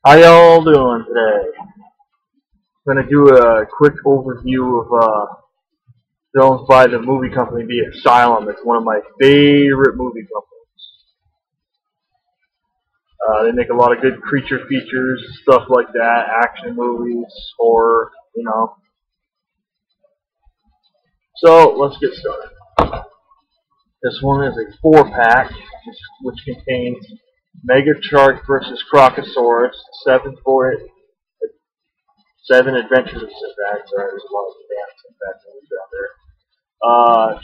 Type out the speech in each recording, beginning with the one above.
How y'all doing today? I'm gonna do a quick overview of films by the movie company, the Asylum. It's one of my favorite movie companies. They make a lot of good creature features, stuff like that, action movies, horror, you know. So let's get started. This one is a 4-pack, which contains Mega Shark versus Crocosaurus, 7 Adventures of Sinbad. Sorry, there's a lot of damn Sinbad movies out there.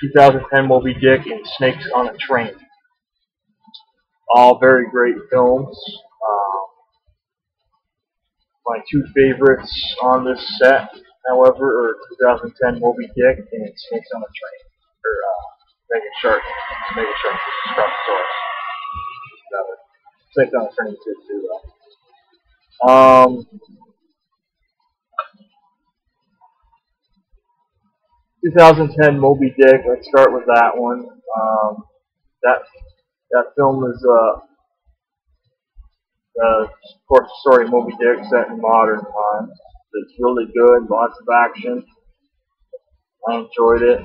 2010 Moby Dick and Snakes on a Train. All very great films. My two favorites on this set, however, are 2010 Moby Dick and Snakes on a Train. Or Mega Shark. Mega Shark versus Crocosaurus. Snakes on a Train too, though. 2010 Moby Dick. Let's start with that one. That film is of course, the story of Moby Dick set in modern times. It's really good, lots of action. I enjoyed it.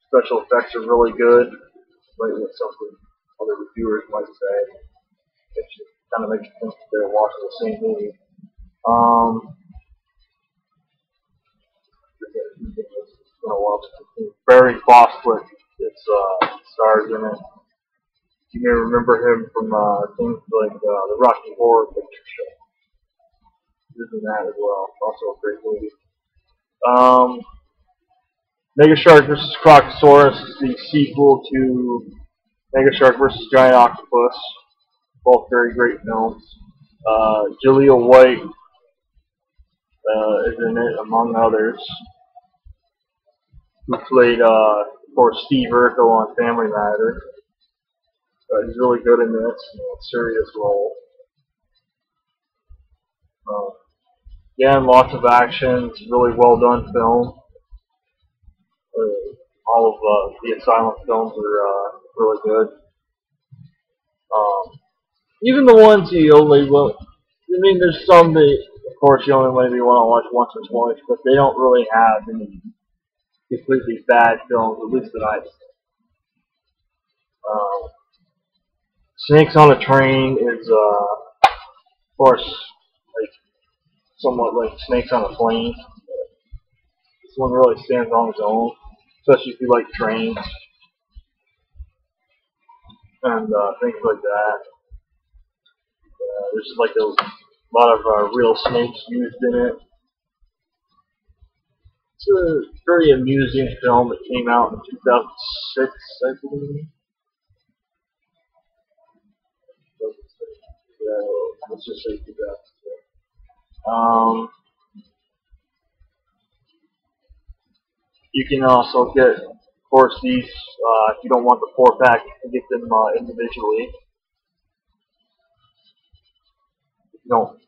Special effects are really good, like what something other reviewers might say. It kind of makes you think that they're watching the same movie. It's been a while since Barry Bostwick stars in it. You may remember him from things like the Rocky Horror Picture Show. He's in that as well. Also a great movie. Mega Shark vs. Crocosaurus is the sequel to Mega Shark vs. Giant Octopus. Both very great films. Jaleel White is in it, among others, who played, of course, Steve Urkel on Family Matters. He's really good in this, serious role. Again, lots of action. It's a really well done film. All of the Asylum films are really good. Even the ones you only will. I mean, there's some that, of course, you only maybe want to watch once or twice, but they don't really have any completely bad films, at least that I've seen. Snakes on a Train is, of course, like somewhat like Snakes on a Plane. This one really stands on its own, especially if you like trains and things like that. There's like a lot of real snakes used in it. It's a very amusing film that came out in 2006, I believe. Let's just say 2006. You can also get, of course, these, if you don't want the 4-pack, you can get them individually. If you don't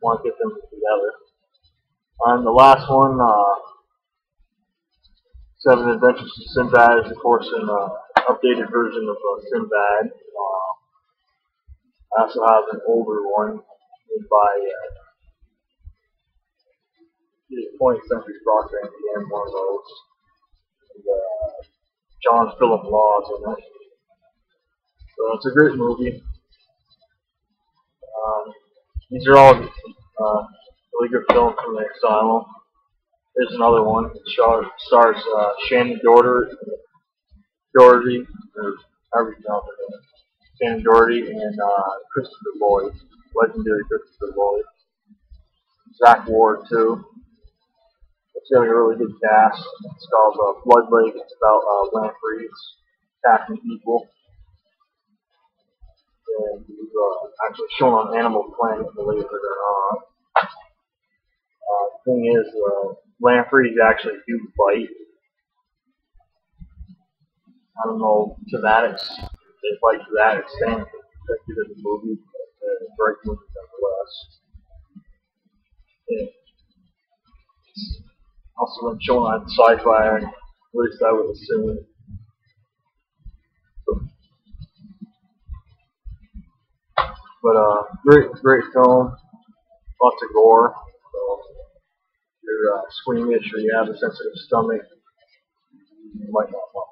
want to get them together. And the last one, 7 Adventures of Sinbad, is of course an updated version of Sinbad. I also have an older one made by the 20th Century Fox and one of those. And, John Philip Law's in it. So it's a great movie. These are all really good films from the Asylum. There's another one that stars Shannon Doherty, or however you pronounce it. Shannon Doherty and Christopher Lloyd, legendary Christopher Lloyd. Zach Ward too. It's got a really good cast. It's called Blood Lake. It's about lampreys attacking people. And he was actually shown on Animal Planet, believe it or not. The thing is, lampreys actually do bite. I don't know to that extent, they bite to that extent. Depicted in the movie, but it's a great movie nonetheless. Yeah. It's also been shown on Sci-Fi, at least I would assume. But great film. Lots of gore. So if you're squeamish or you have a sensitive stomach, you might not want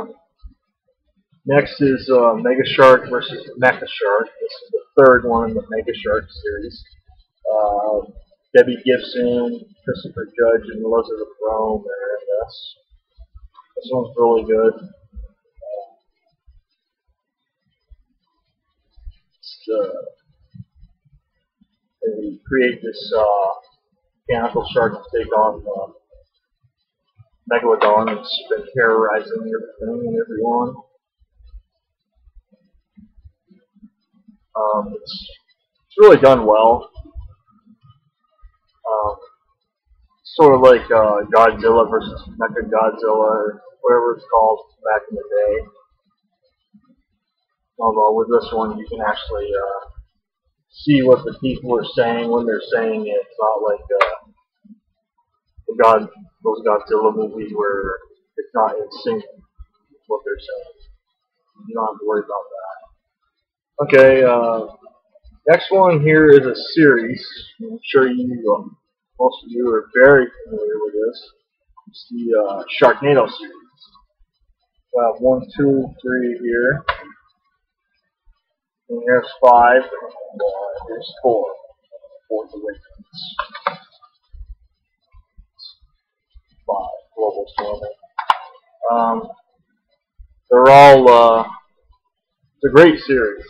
it. Next is Mega Shark versus Mecha Shark. This is the third one in the Mega Shark series. Debbie Gibson, Christopher Judge, and Elizabeth Rome are in this. This one's really good. They create this mechanical shark to take on Megalodon. It's been terrorizing everything and everyone. It's really done well. Sort of like Godzilla versus Mecha Godzilla, or whatever it's called back in the day. Although with this one, you can actually see what the people are saying when they're saying it. It's not like those Godzilla movies where it's not in sync with what they're saying. You don't have to worry about that. Okay, next one here is a series. I'm sure most of you are very familiar with this. It's the Sharknado series. We have 1, 2, 3 here. And here's 5. And here's 4. Fourth Awakens. 5. Global warming. They're all. It's a great series.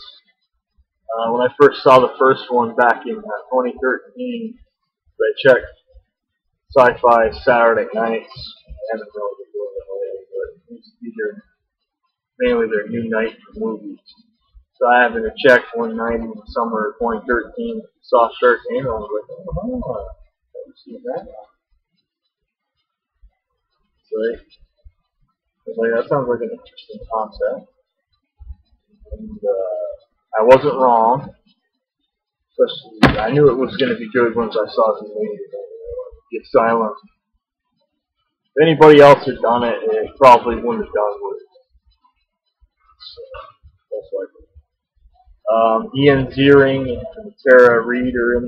When I first saw the first one back in 2013, I checked Sci-Fi Saturday nights. I haven't really been doing it lately, but these are mainly their new night for movies. So I happened to check one night in the summer of 2013, saw Sharknado, and I was like, oh, I've never seen that. So I was like, that sounds like an interesting concept. And I wasn't wrong. Especially, I knew it was going to be good once I saw the movie, The Asylum. If anybody else had done it, it probably wouldn't have done what it. So, most likely. Ian Ziering and Tara Reid are in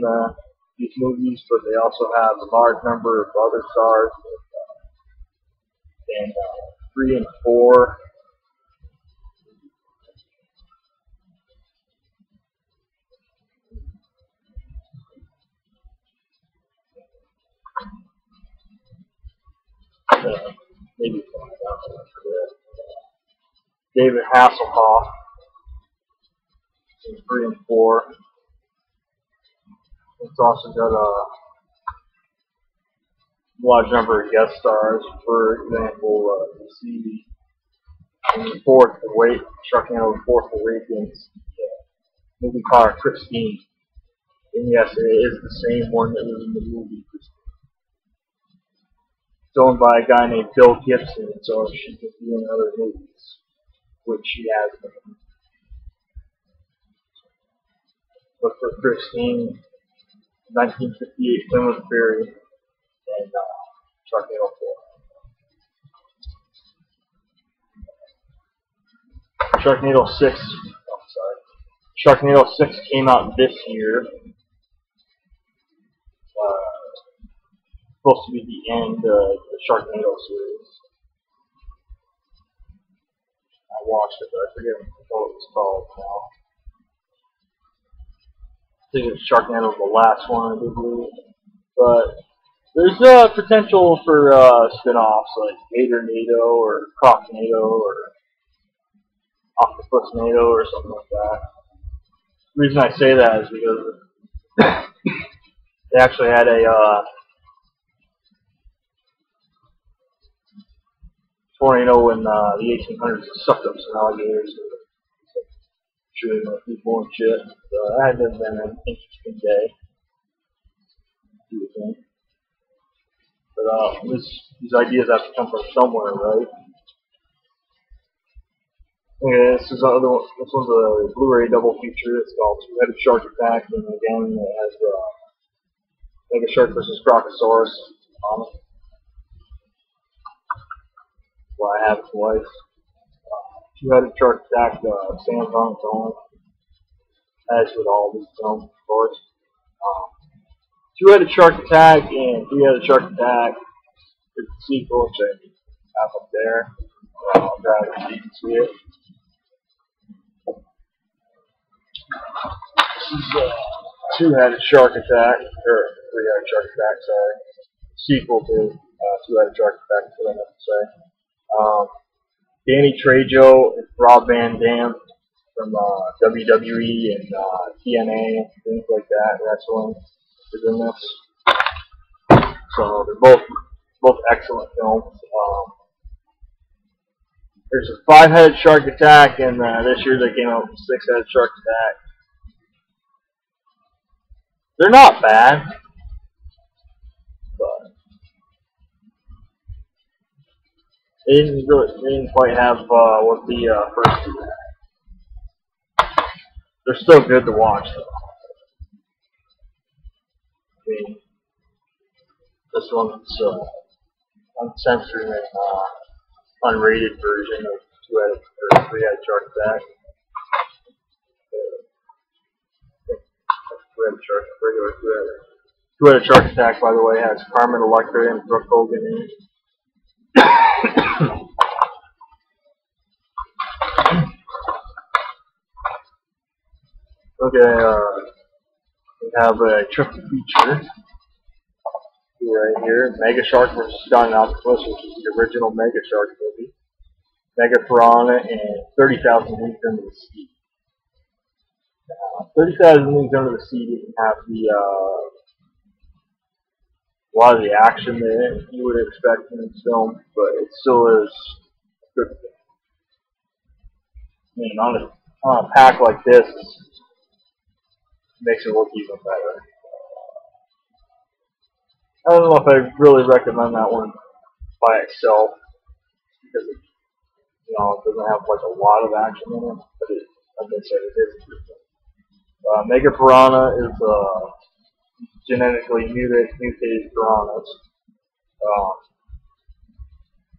these movies, but they also have a large number of other stars. And 3 and 4. Maybe 5. I forget. David Hasselhoff in 3 and 4. It's also got a large number of guest stars. For example, you see in the Sharknado Fourth Awakens, movie called Christine. And yes, it is the same one that was in the movie Christine. It's owned by a guy named Bill Gibson, so she could be in other movies, which she has been. But for Christine, 1958 Plymouth Fury, and Sharknado 4. Sharknado 6, Sharknado 6 came out this year. Supposed to be the end of the Sharknado series. I watched it, but I forget what it's called now. I think it's Sharknado the last one, I do believe. But there's potential for spin-offs like Gaternado or Crocnado or Octopusnado or something like that. The reason I say that is because they actually had a tornado in the 1800s that sucked up some alligators and shooting at people and shit. So that had been an interesting day. But these ideas have to come from somewhere, right? Okay, this other one. This one's a Blu-ray double feature. It's called Two-Headed Shark Attack, and again it has Mega Shark versus Crocosaurus on it. Well, I have it twice. Two-Headed Shark Attack stands on its own. as with all these films, of course. Um, Two-Headed Shark Attack and Three-Headed Shark Attack is the sequel, which I have up there. I'll drag it so you can see it. This is Two-Headed Shark Attack, or Three-Headed Shark Attack, sorry. Sequel to Two-Headed Shark Attack, is what I have to say. Danny Trejo and Rob Van Dam from WWE and TNA, things like that, wrestling is in this. So they're both excellent films. There's a Five-Headed Shark Attack, and this year they came out with Six-Headed Shark Attack. They're not bad, but they didn't quite have what the first two had. They're still good to watch, though. I mean, this one's uncensored and unrated version of Two-Headed or Three-Headed Shark Attack. Two-Headed Shark Attack, by the way, has Carmen Electra and Brooke Hogan in it. Okay, we have a triple feature right here. Mega Shark vs. Giant Octopus, which is the original Mega Shark movie. Mega Piranha and 30,000 Leagues Under the Sea. 30,000 Leagues Under the Sea didn't have a lot of the action that you would expect in this film, but it still is a good film. I mean, on a pack like this, it makes it look even better. I don't know if I really recommend that one by itself, because it, it doesn't have like a lot of action in it, but like I said, it is a good film. Mega Piranha is genetically mutated piranhas.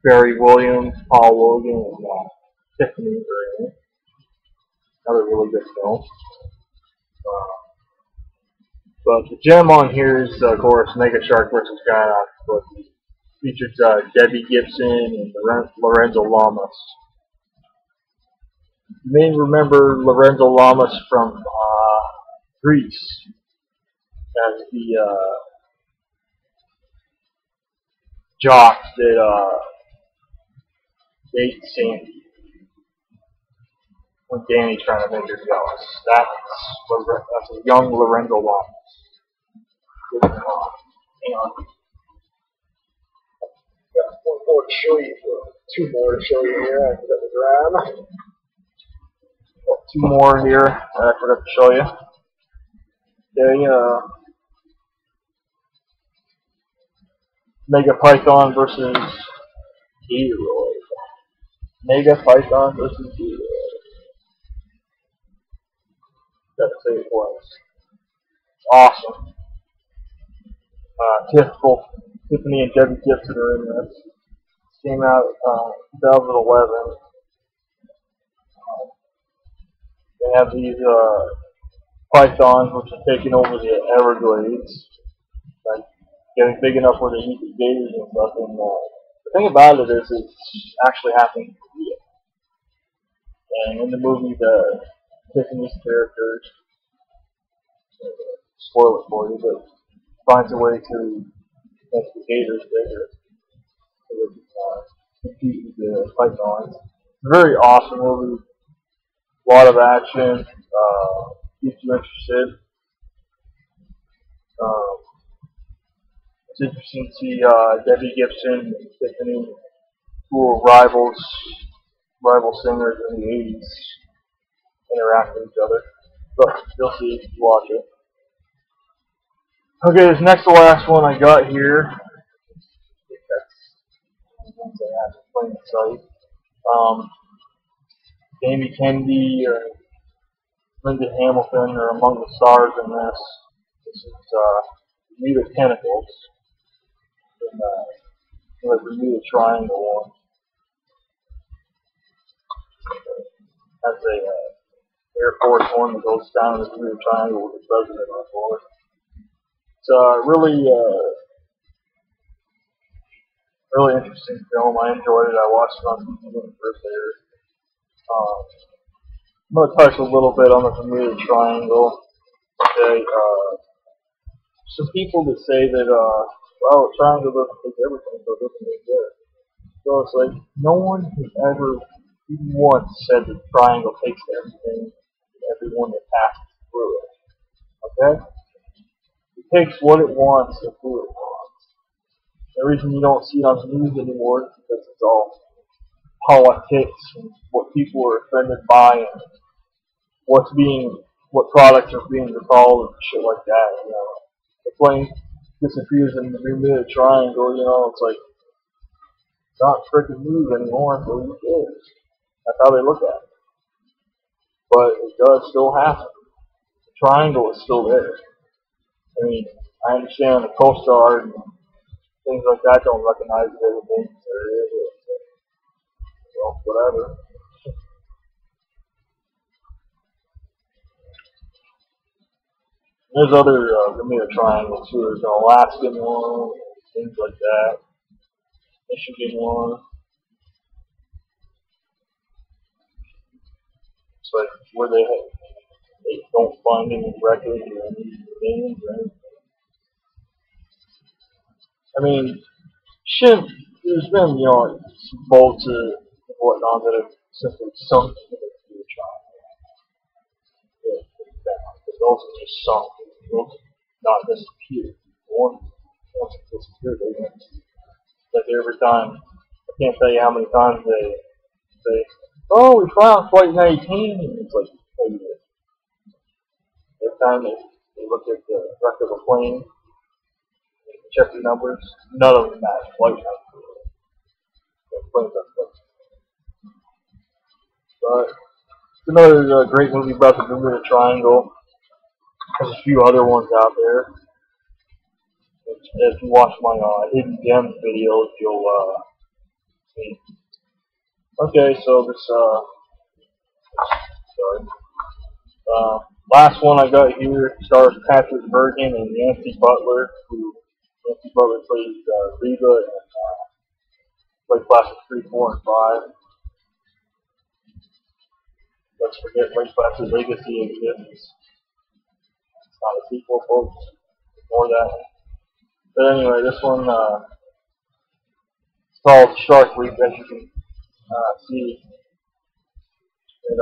Barry Williams, Paul Logan, and Tiffany are in it. Another really good film. But the gem on here is, of course, Mega Shark vs. Giant Octopus. Features Debbie Gibson and Lorenzo Lamas. You may remember Lorenzo Lamas from Greece as the jock that ate Sandy when Danny's trying to make her jealous. That's a young Lorenzo Lamas. Hang on. Got one more to show you. Two more to show you here. I forgot to grab. Two more here that I forgot to show you. Okay, Mega Python versus Gatorade. Mega Python versus Gatorade. Gotta say it twice. Awesome. Tiffany and Debbie Gibson are in this. Came out 2011. They have these pythons which are taking over the Everglades, like getting big enough where they eat the gators and stuff. And the thing about it is, it's actually happening in Korea. And in the movie, Tiffany's character, spoil it for you, but finds a way to make the gators bigger so they can compete with the pythons. It's a very awesome movie. A lot of action. Keeps you interested. It's interesting to see Debbie Gibson and Tiffany, who were rival singers in the 80s, interact with each other. But you'll see if you watch it. Okay, this next to last one I got here. I think that's the ones I have in plain sight. Amy Kennedy or Linda Hamilton are among the stars in this. This is Bermuda Tentacles. And, the Bermuda Triangle one. That's Air Force One that goes down the Bermuda Triangle with the president on board. It's really interesting film. I enjoyed it. I watched it on TV when it first aired. I'm going to touch a little bit on the Bermuda Triangle. Okay, some people that say that, well, the triangle doesn't take everything, so it doesn't make good. So it's like, no one has ever even once said that the triangle takes everything, everyone that passes through it. Okay? It takes what it wants and who it wants. The reason you don't see it on the news anymore is because it's all politics and what people are offended by and what products are being recalled and shit like that. You know, the plane disappears in the Bermuda Triangle. You know, it's like it's not freaking news anymore. So who cares? That's how they look at it. But it does still happen. The triangle is still there. I mean, I understand the Coast Guard and things like that don't recognize it as a dangerous area. Well, whatever. There's other Bermuda Triangles too. There's an Alaskan one, things like that. Michigan one. It's like where they don't find any records or any names or anything. I mean, shouldn't there's been some boats and whatnot that have simply sunk into the Bermuda Triangle. But those are just sunk. Those not disappeared. Once it disappeared, they went. Like every time, I can't tell you how many times they say, "Oh, we found Flight 19," and it's like, oh, yeah. Every time they look at the wreck of a plane, check the numbers, none of them match Flight 19. The plane's unfixed. But it's another great movie about the Bermuda Triangle. There's a few other ones out there. If you watch my Hidden Gems videos, you'll see. Okay, so this last one I got here stars Patrick Bergen and Nancy Butler, Nancy Butler plays Reba and Lake Placid 3, 4, and 5. Let's forget Lake Placid Legacy exists. It's not a sequel, folks. Ignore that. But anyway, this one it's called Shark Week, as you can see. It,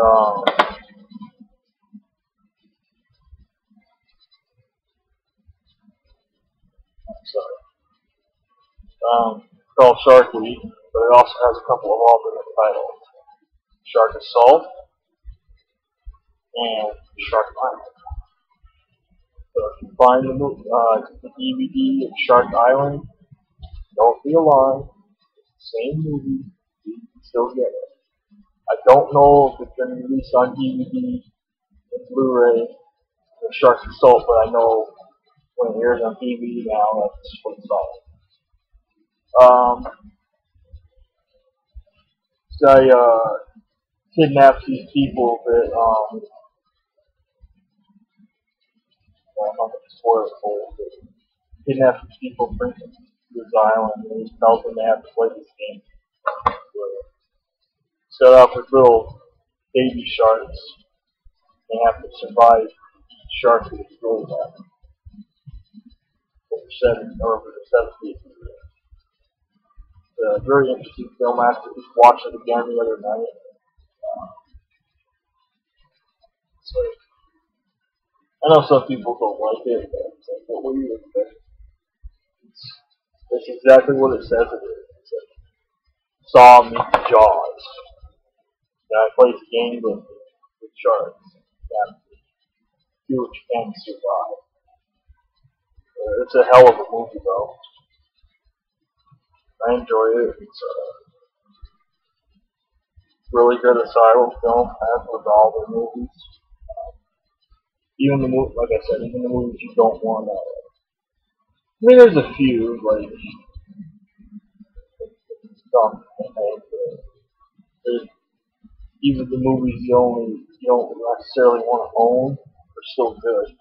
it's called Shark Week, but it also has a couple of alternate titles: Shark Assault and Shark Island. So if you find the DVD of Shark Island, don't be alarmed. It's the same movie. You can still get it. I don't know if it's been released on DVD and Blu-ray or Shark Assault, but I know when it airs on DVD now, that's what it's on. This guy kidnaps these people that well, I'm not going to spoil it for you, but kidnaps these people, brings them to his island, and he tells them they have to play this game. Set up with little baby sharks. They have to survive sharks that destroy them. Over 7 feet. It's a very interesting film. I actually just watched it again the other night. So I know some people don't like it, but it's like, what do you expect? It's exactly what it says it is. It's like Saw meets Jaws. Guy plays a game with sharks. Yeah, do what you can to survive. It's a hell of a movie, though. I enjoy it. It's really good Asylum film, as with all their movies. Even like I said, even the movies you don't want to. I mean, there's a few like stuff. Even the movies you only you don't necessarily want to own are still good.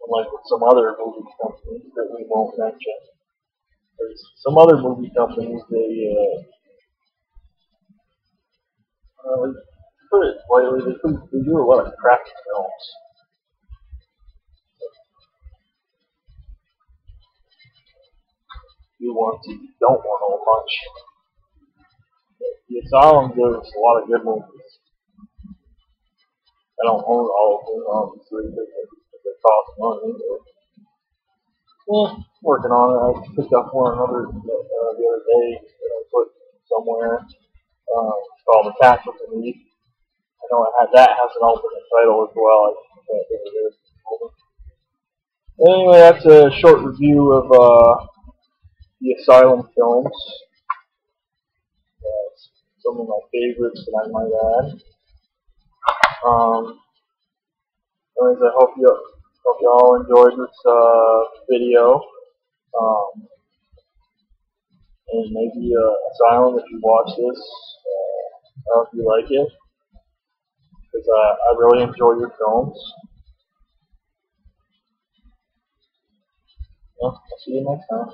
Unlike with some other movie companies that we won't mention. There's some other movie companies, they put it lightly, they do a lot of crappy films. You want to, you don't want to much. The Asylum gives a lot of good movies. I don't own all of them, obviously, because they cost money. But, yeah, working on it. I picked up one the other day that I put somewhere. It's called Attack of the Meat. I know that has an alternate title as well. I can't think of it at the moment. Anyway, that's a short review of the Asylum films. Some of my favorites that I might add. Anyways, I hope you all enjoyed this video. And maybe Asylum, if you watch this, I hope you like it, because I really enjoy your films. Well, I'll see you next time.